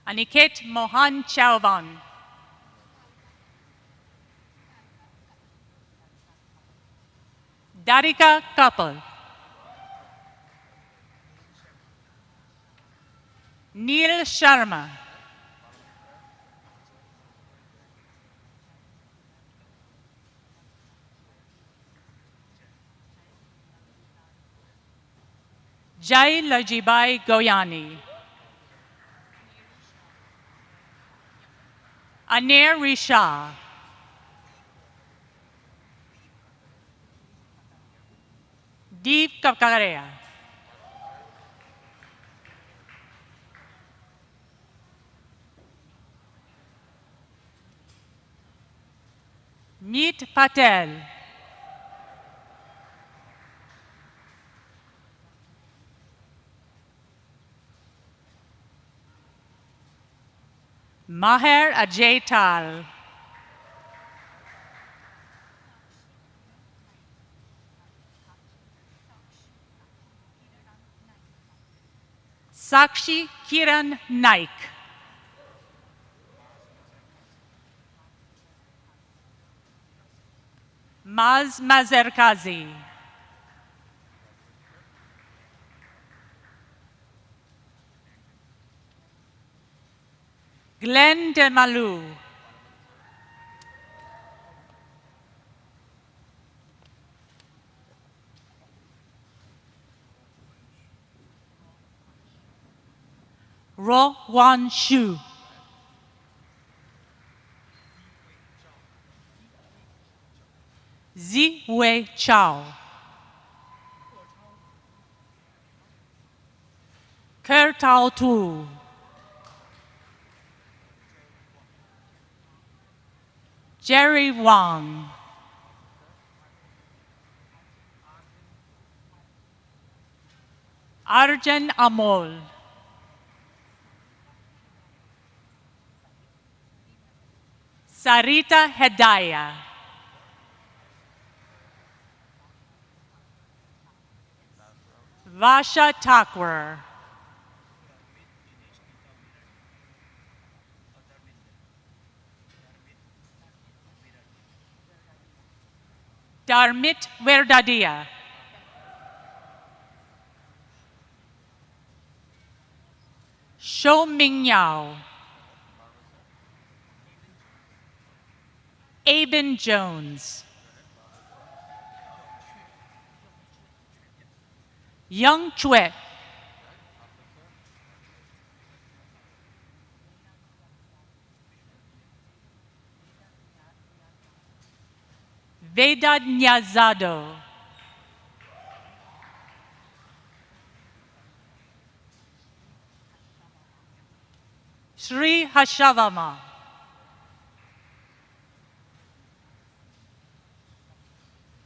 Aniket Mohan Chauvan. Darika Kapil. Neil Sharma. Jai Lajibai Goyani. Anir Risha. Deep Kakarea. Meet Patel. Maher Ajay Tal. Sakshi Kiran Naik. Maz Mazerkazi. Glenn Demalu. Ro Wan Shu. Wei Chao. Ker Tao Tu. Jerry Wang. Arjan Amol. Sarita Hedaya. Vasha Takwar. Darmit Verdadia. Shou Ming Yao. Aben Jones. Young Chue. Vedad Nyazado. Sri Hashavama.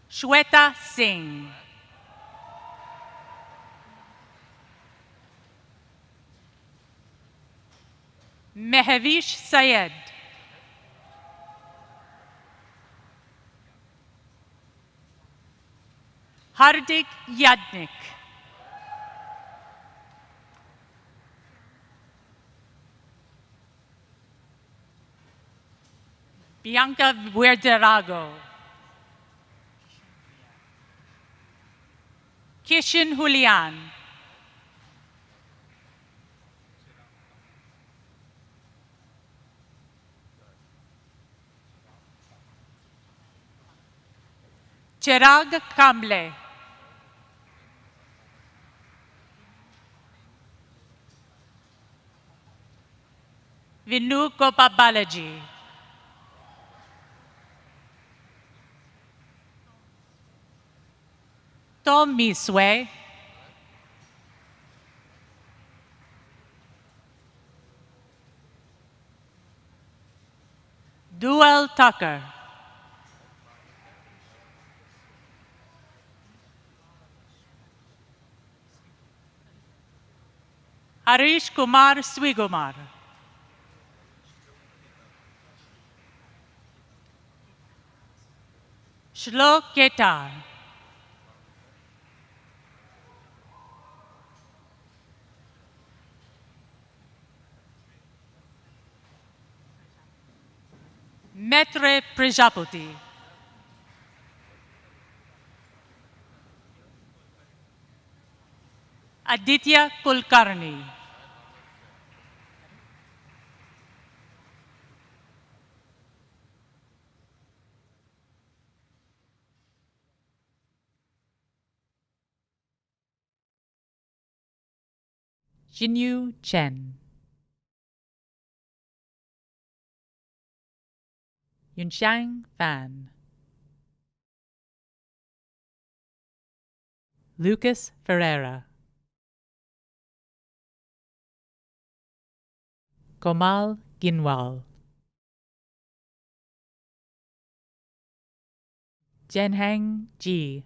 Shweta Singh. Mehvish Syed. Hardik Yadnik. Bianca Verderago. Kishan Julian. Chirag Kamble. Vinu Gopabalaji. Tom Miswe. Duel Tucker. Harish Kumar Swigumar. Shlok Ketar. Maitre Prajapati. Aditya Kulkarni. Jinyu Chen. Yunxiang Fan. Lucas Ferreira. Komal Ginwal. Jenhang Ji.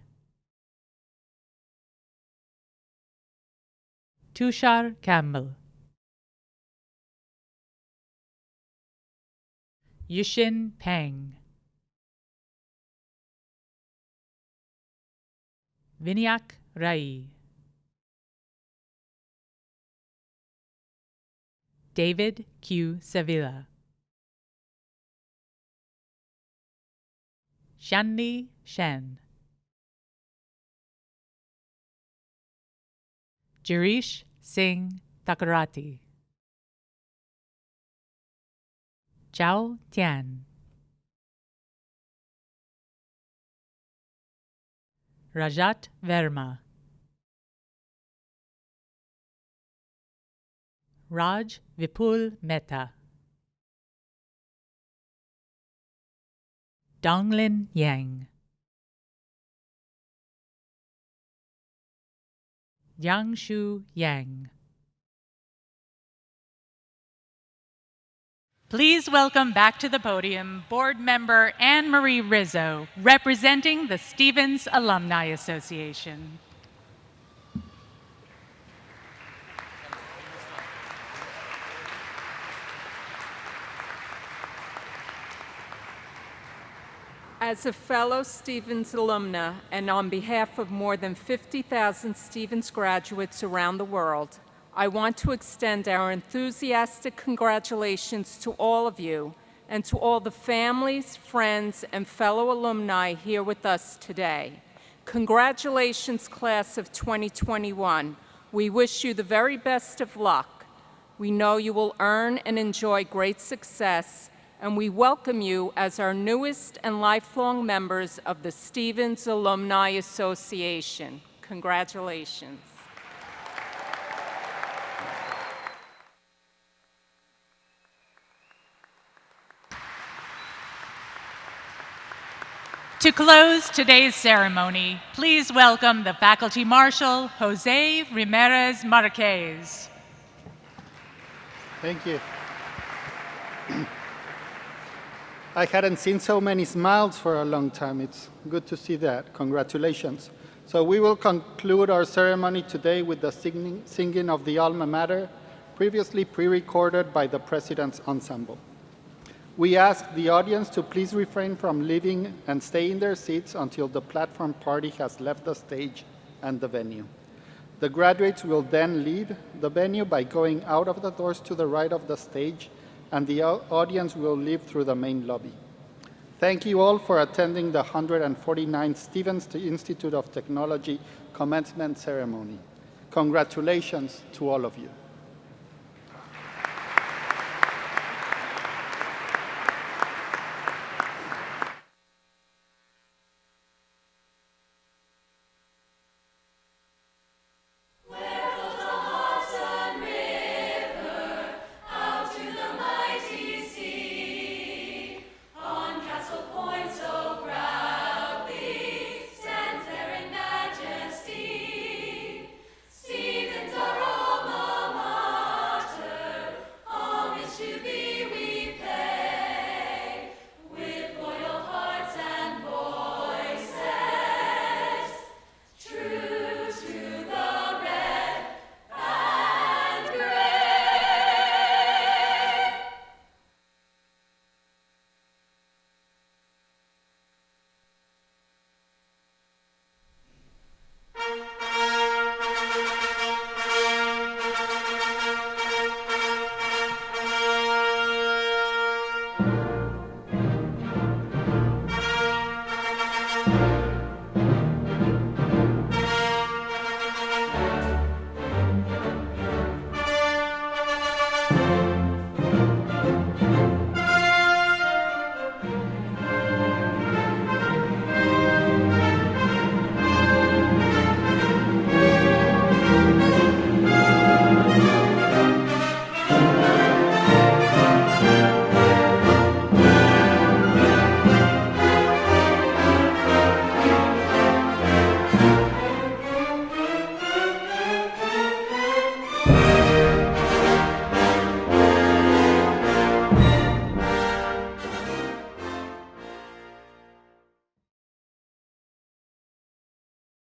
Tushar Campbell. Yushin Peng. Vinayak Rai. David Q. Sevilla. Shanli Shen. Jirish Singh Thakurati. Zhao Tian. Rajat Verma. Raj Vipul Mehta. Donglin Yang. Yangshu Yang. Please welcome back to the podium board member Anne Marie Rizzo, representing the Stevens Alumni Association. As a fellow Stevens alumna and on behalf of more than 50,000 Stevens graduates around the world, I want to extend our enthusiastic congratulations to all of you and to all the families, friends, and fellow alumni here with us today. Congratulations, class of 2021. We wish you the very best of luck. We know you will earn and enjoy great success, and we welcome you as our newest and lifelong members of the Stevens Alumni Association. Congratulations. To close today's ceremony, please welcome the Faculty Marshal, Jose Ramirez Marquez. Thank you. I hadn't seen so many smiles for a long time. It's good to see that. Congratulations. So we will conclude our ceremony today with the singing of the Alma Mater, previously pre-recorded by the President's Ensemble. We ask the audience to please refrain from leaving and stay in their seats until the platform party has left the stage and the venue. The graduates will then leave the venue by going out of the doors to the right of the stage, and the audience will leave through the main lobby. Thank you all for attending the 149th Stevens Institute of Technology commencement ceremony. Congratulations to all of you.